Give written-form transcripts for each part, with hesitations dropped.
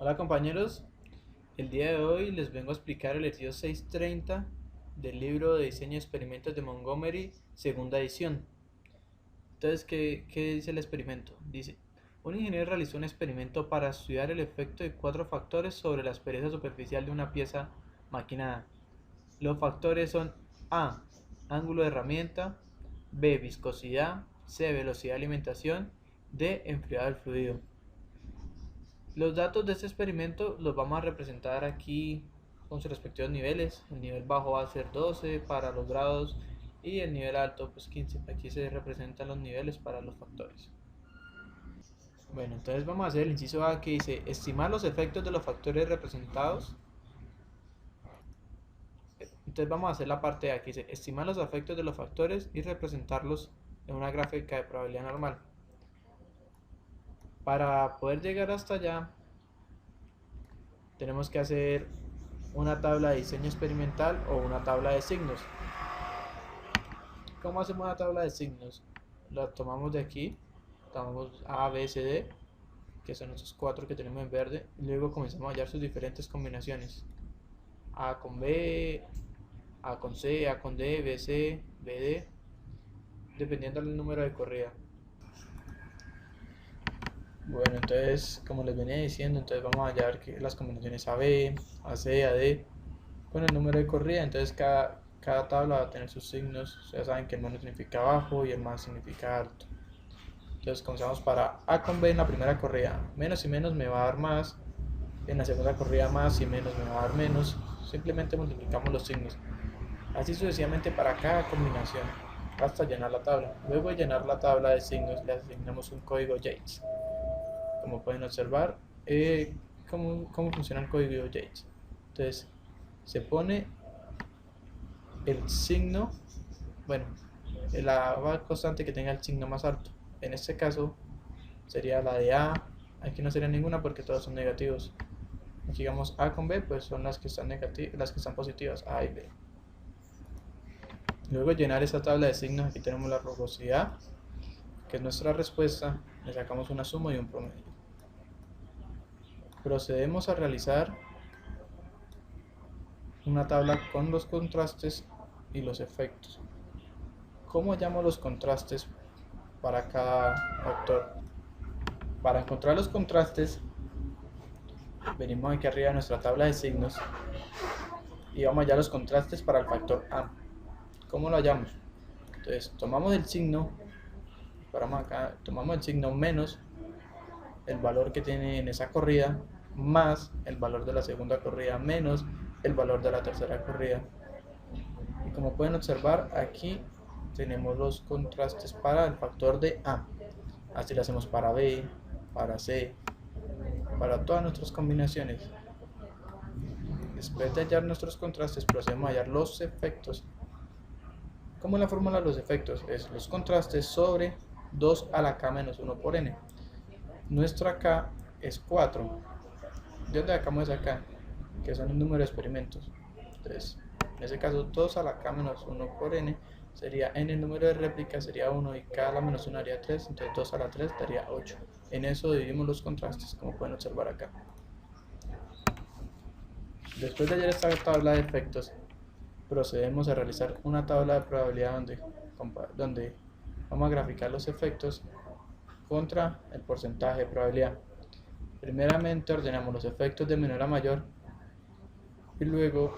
Hola compañeros, el día de hoy les vengo a explicar el ejercicio 630 del libro de diseño de experimentos de Montgomery, segunda edición. Entonces, ¿qué dice el experimento? Dice, un ingeniero realizó un experimento para estudiar el efecto de cuatro factores sobre la aspereza superficial de una pieza maquinada. Los factores son A, ángulo de herramienta; B, viscosidad; C, velocidad de alimentación; D, enfriado del fluido. Los datos de este experimento los vamos a representar aquí con sus respectivos niveles. El nivel bajo va a ser 12 para los grados y el nivel alto pues 15. Aquí se representan los niveles para los factores. Bueno, entonces vamos a hacer el inciso A, que dice estimar los efectos de los factores representados. Entonces vamos a hacer la parte A, que dice estimar los efectos de los factores y representarlos en una gráfica de probabilidad normal. Para poder llegar hasta allá tenemos que hacer una tabla de diseño experimental o una tabla de signos. ¿Cómo hacemos una tabla de signos? La tomamos de aquí, tomamos A, B, C, D, que son esos cuatro que tenemos en verde, y luego comenzamos a hallar sus diferentes combinaciones: A con B, A con C, A con D, B, C, B, D, dependiendo del número de corrida. Bueno, entonces, como les venía diciendo, entonces vamos a hallar que las combinaciones A, B, A, C, A, D, con el número de corrida. Entonces cada tabla va a tener sus signos. Ya saben que el menos significa bajo y el más significa alto. Entonces comenzamos para A con B en la primera corrida. Menos y menos me va a dar más. En la segunda corrida más y menos me va a dar menos. Simplemente multiplicamos los signos. Así sucesivamente para cada combinación hasta llenar la tabla. Luego de llenar la tabla de signos le asignamos un código Yates. Como pueden observar, cómo funciona el código Yates. Entonces se pone el signo, bueno, la constante que tenga el signo más alto. En este caso sería la de A. Aquí no sería ninguna porque todos son negativos. Aquí digamos A con B, pues son las que están negativas, las que están positivas, A y B. Luego de llenar esta tabla de signos, aquí tenemos la rugosidad, que es nuestra respuesta. Le sacamos una suma y un promedio. Procedemos a realizar una tabla con los contrastes y los efectos. ¿Cómo llamo los contrastes para cada factor? Para encontrar los contrastes, venimos aquí arriba a nuestra tabla de signos y vamos a hallar los contrastes para el factor A. ¿Cómo lo hallamos? Entonces tomamos el signo, paramos acá, tomamos el signo menos el valor que tiene en esa corrida, más el valor de la segunda corrida, menos el valor de la tercera corrida. Y como pueden observar, aquí tenemos los contrastes para el factor de A. Así lo hacemos para B, para C, para todas nuestras combinaciones. Después de hallar nuestros contrastes, procedemos a hallar los efectos. ¿Cómo es la fórmula de los efectos? Es los contrastes sobre 2 a la k menos 1 por n. Nuestra k es 4. ¿De dónde sacamos esa k? Que son el número de experimentos. Entonces, en ese caso, 2 a la k menos 1 por n sería n, el número de réplicas sería 1 y k a la menos 1 haría 3, entonces 2 a la 3 daría 8. En eso dividimos los contrastes, como pueden observar acá. Después de hallar esta tabla de efectos, procedemos a realizar una tabla de probabilidad donde vamos a graficar los efectos contra el porcentaje de probabilidad. Primeramente ordenamos los efectos de menor a mayor y luego,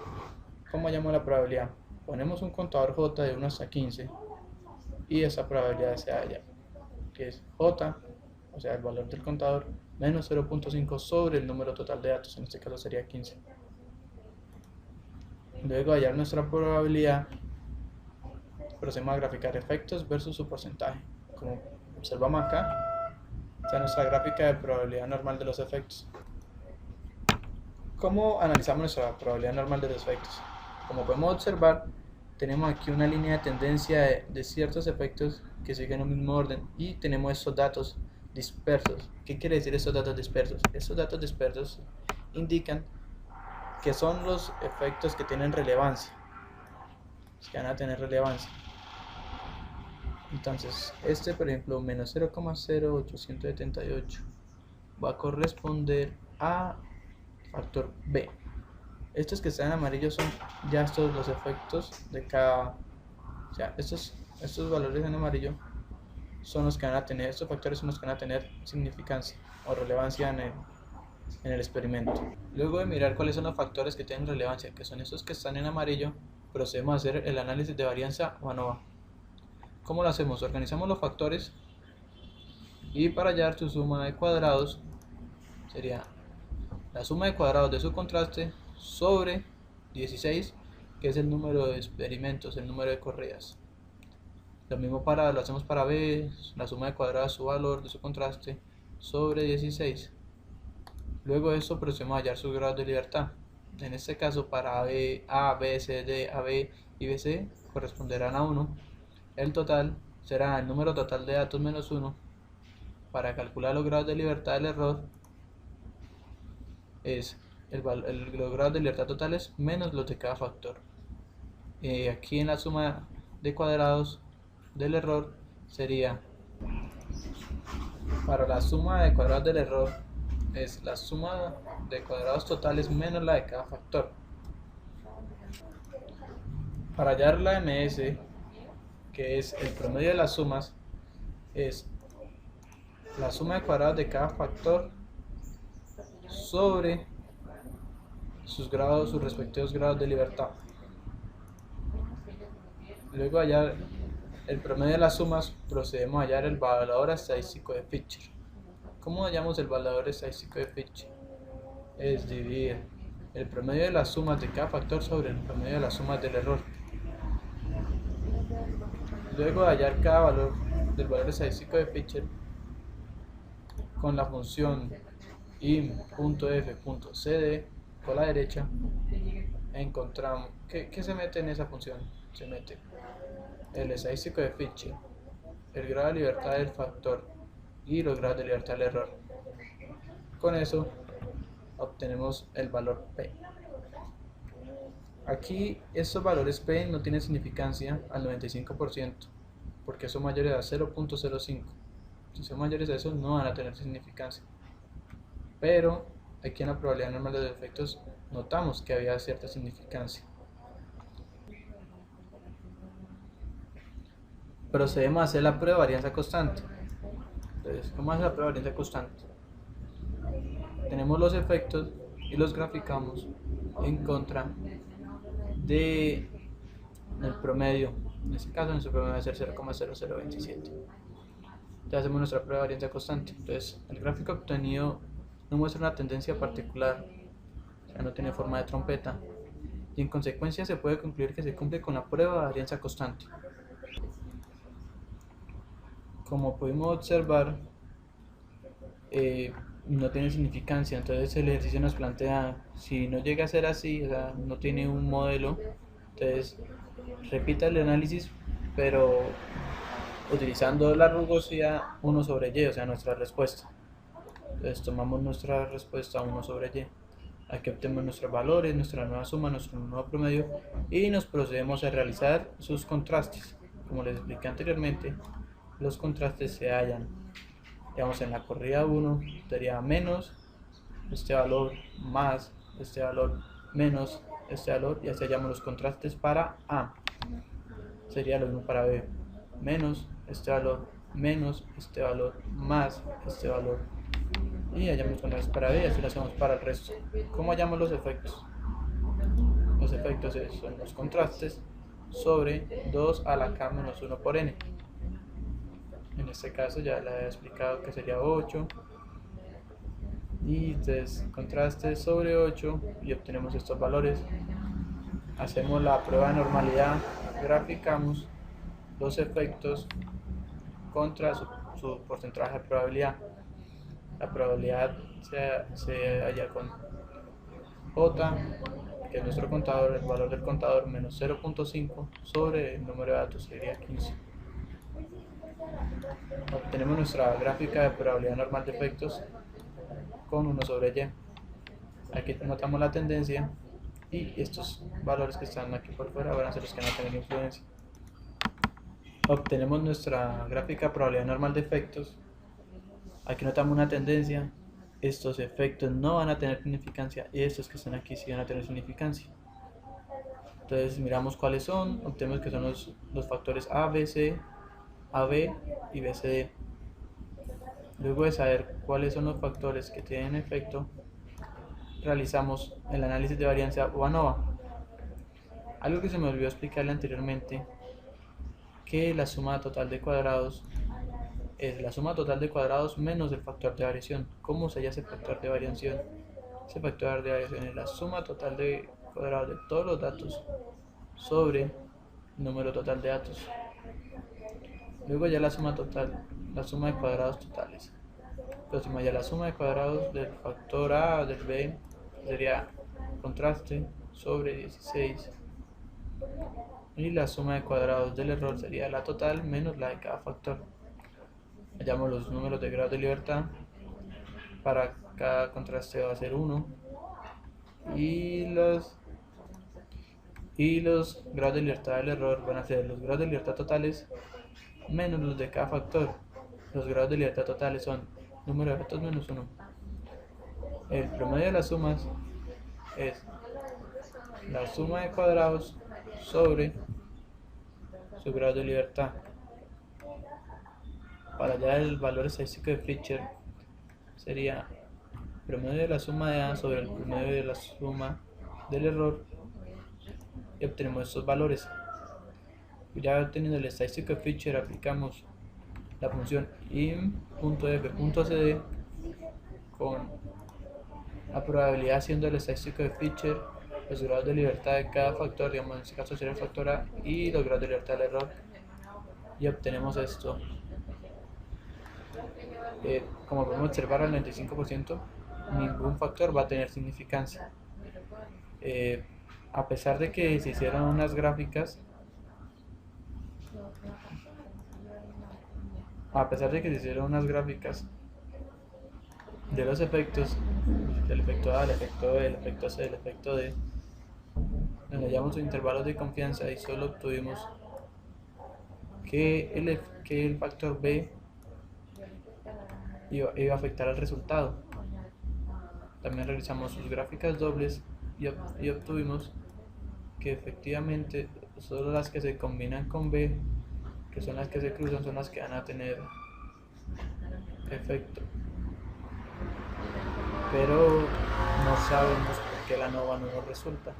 ¿cómo hallamos la probabilidad? Ponemos un contador J de 1 hasta 15 y esa probabilidad se halla, que es J, o sea el valor del contador, menos 0.5 sobre el número total de datos, en este caso sería 15. Luego de hallar nuestra probabilidad, procedemos a graficar efectos versus su porcentaje. Como observamos acá, esta es nuestra gráfica de probabilidad normal de los efectos. ¿Cómo analizamos nuestra probabilidad normal de los efectos? Como podemos observar, tenemos aquí una línea de tendencia de ciertos efectos que siguen un mismo orden y tenemos estos datos dispersos. ¿Qué quiere decir estos datos dispersos? Estos datos dispersos indican que son los efectos que tienen relevancia, que van a tener relevancia. Entonces, este por ejemplo, menos 0,0878 va a corresponder a factor B. Estos que están en amarillo son ya estos los efectos de cada, o sea, estos valores en amarillo son los que van a tener, estos factores son los que van a tener significancia o relevancia en el experimento. Luego de mirar cuáles son los factores que tienen relevancia, que son estos que están en amarillo, procedemos a hacer el análisis de varianza o ANOVA. ¿Cómo lo hacemos? Organizamos los factores y para hallar su suma de cuadrados sería la suma de cuadrados de su contraste sobre 16, que es el número de experimentos, el número de corridas. Lo mismo lo hacemos para B, la suma de cuadrados de su valor de su contraste sobre 16. Luego de esto procedemos a hallar sus grados de libertad. En este caso para A, B, C, D, AB y BC corresponderán a 1. El total será el número total de datos menos 1. Para calcular los grados de libertad del error es los grados de libertad totales menos los de cada factor. Aquí en la suma de cuadrados del error sería, para la suma de cuadrados del error es la suma de cuadrados totales menos la de cada factor. Para hallar la MS, que es el promedio de las sumas, es la suma de cuadrados de cada factor sobre sus respectivos grados de libertad. Luego de hallar el promedio de las sumas, procedemos a hallar el valor estadístico de Fisher. ¿Cómo hallamos el valor estadístico de Fisher? Es dividir el promedio de las sumas de cada factor sobre el promedio de las sumas del error. Luego de hallar cada valor del valor estadístico de Fisher con la función im.f.cd por la derecha, encontramos ¿qué se mete en esa función? Se mete el estadístico de Fisher, el grado de libertad del factor y los grados de libertad del error. Con eso obtenemos el valor P. Aquí estos valores P no tienen significancia al 95% porque son mayores a 0.05. Si son mayores a eso no van a tener significancia. Pero aquí en la probabilidad normal de los efectos notamos que había cierta significancia. Procedemos a hacer la prueba de varianza constante. Entonces, ¿cómo hacer la prueba de varianza constante? Tenemos los efectos y los graficamos en contra del promedio. En este caso, nuestro promedio va a ser 0,0027. Ya hacemos nuestra prueba de varianza constante. Entonces, el gráfico obtenido no muestra una tendencia particular, o sea, no tiene forma de trompeta, y en consecuencia se puede concluir que se cumple con la prueba de varianza constante. Como pudimos observar, no tiene significancia. Entonces el ejercicio nos plantea, si no llega a ser así, o sea, no tiene un modelo, entonces repita el análisis, pero utilizando la rugosidad 1 sobre y, o sea, nuestra respuesta. Entonces tomamos nuestra respuesta 1 sobre y, aquí obtenemos nuestros valores, nuestra nueva suma, nuestro nuevo promedio, y nos procedemos a realizar sus contrastes. Como les expliqué anteriormente, los contrastes se hallan, digamos, en la corrida 1 sería menos este valor más este valor menos este valor, y así hallamos los contrastes para A. Sería lo mismo para B, menos este valor menos este valor más este valor, y hallamos contrastes para B, y así lo hacemos para el resto. ¿Cómo hallamos los efectos? Los efectos son los contrastes sobre 2 a la k menos 1 por n. En este caso ya le he explicado que sería 8, y entonces contraste sobre 8 y obtenemos estos valores. Hacemos la prueba de normalidad, graficamos los efectos contra su porcentaje de probabilidad. La probabilidad se halla con J, que es nuestro contador, el valor del contador, menos 0.5 sobre el número de datos, sería 15. Obtenemos nuestra gráfica de probabilidad normal de efectos con 1 sobre y. Aquí notamos la tendencia, y estos valores que están aquí por fuera van a ser los que van a tener influencia. Obtenemos nuestra gráfica de probabilidad normal de efectos. Aquí notamos una tendencia, estos efectos no van a tener significancia y estos que están aquí sí van a tener significancia. Entonces miramos cuáles son, obtenemos que son los factores A, B, C, AB y BCD. Luego de saber cuáles son los factores que tienen efecto, realizamos el análisis de varianza o ANOVA. Algo que se me olvidó explicarle anteriormente, que la suma total de cuadrados es la suma total de cuadrados menos el factor de variación. ¿Cómo se halla ese factor de variación? Ese factor de variación es la suma total de cuadrados de todos los datos sobre el número total de datos. Luego ya la suma total, la suma de cuadrados totales. Próximo ya la suma de cuadrados del factor A o del B sería contraste sobre 16. Y la suma de cuadrados del error sería la total menos la de cada factor. Hallamos los números de grados de libertad. Para cada contraste va a ser 1. Y los grados de libertad del error van a ser los grados de libertad totales menos los de cada factor. Los grados de libertad totales son número de datos menos 1. El promedio de las sumas es la suma de cuadrados sobre su grado de libertad. Para hallar el valor estadístico de Fisher sería promedio de la suma de A sobre el promedio de la suma del error y obtenemos estos valores. Ya obteniendo el estadístico de Fisher, aplicamos la función im.f.cd con la probabilidad siendo el estadístico de Fisher, los grados de libertad de cada factor, digamos en este caso sería el factor A, y los grados de libertad del error, y obtenemos esto. Como podemos observar, al 95% ningún factor va a tener significancia. A pesar de que se hicieron unas gráficas, de los efectos, del efecto A, el efecto B, el efecto C, el efecto D, donde hallamos intervalos de confianza y solo obtuvimos que el factor B iba a afectar al resultado. También realizamos sus gráficas dobles y obtuvimos que efectivamente solo las que se combinan con B, que son las que se cruzan, son las que van a tener efecto. Pero no sabemos por qué la ANOVA no nos resulta.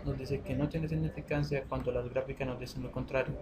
Nos dice que no tiene significancia cuando las gráficas nos dicen lo contrario.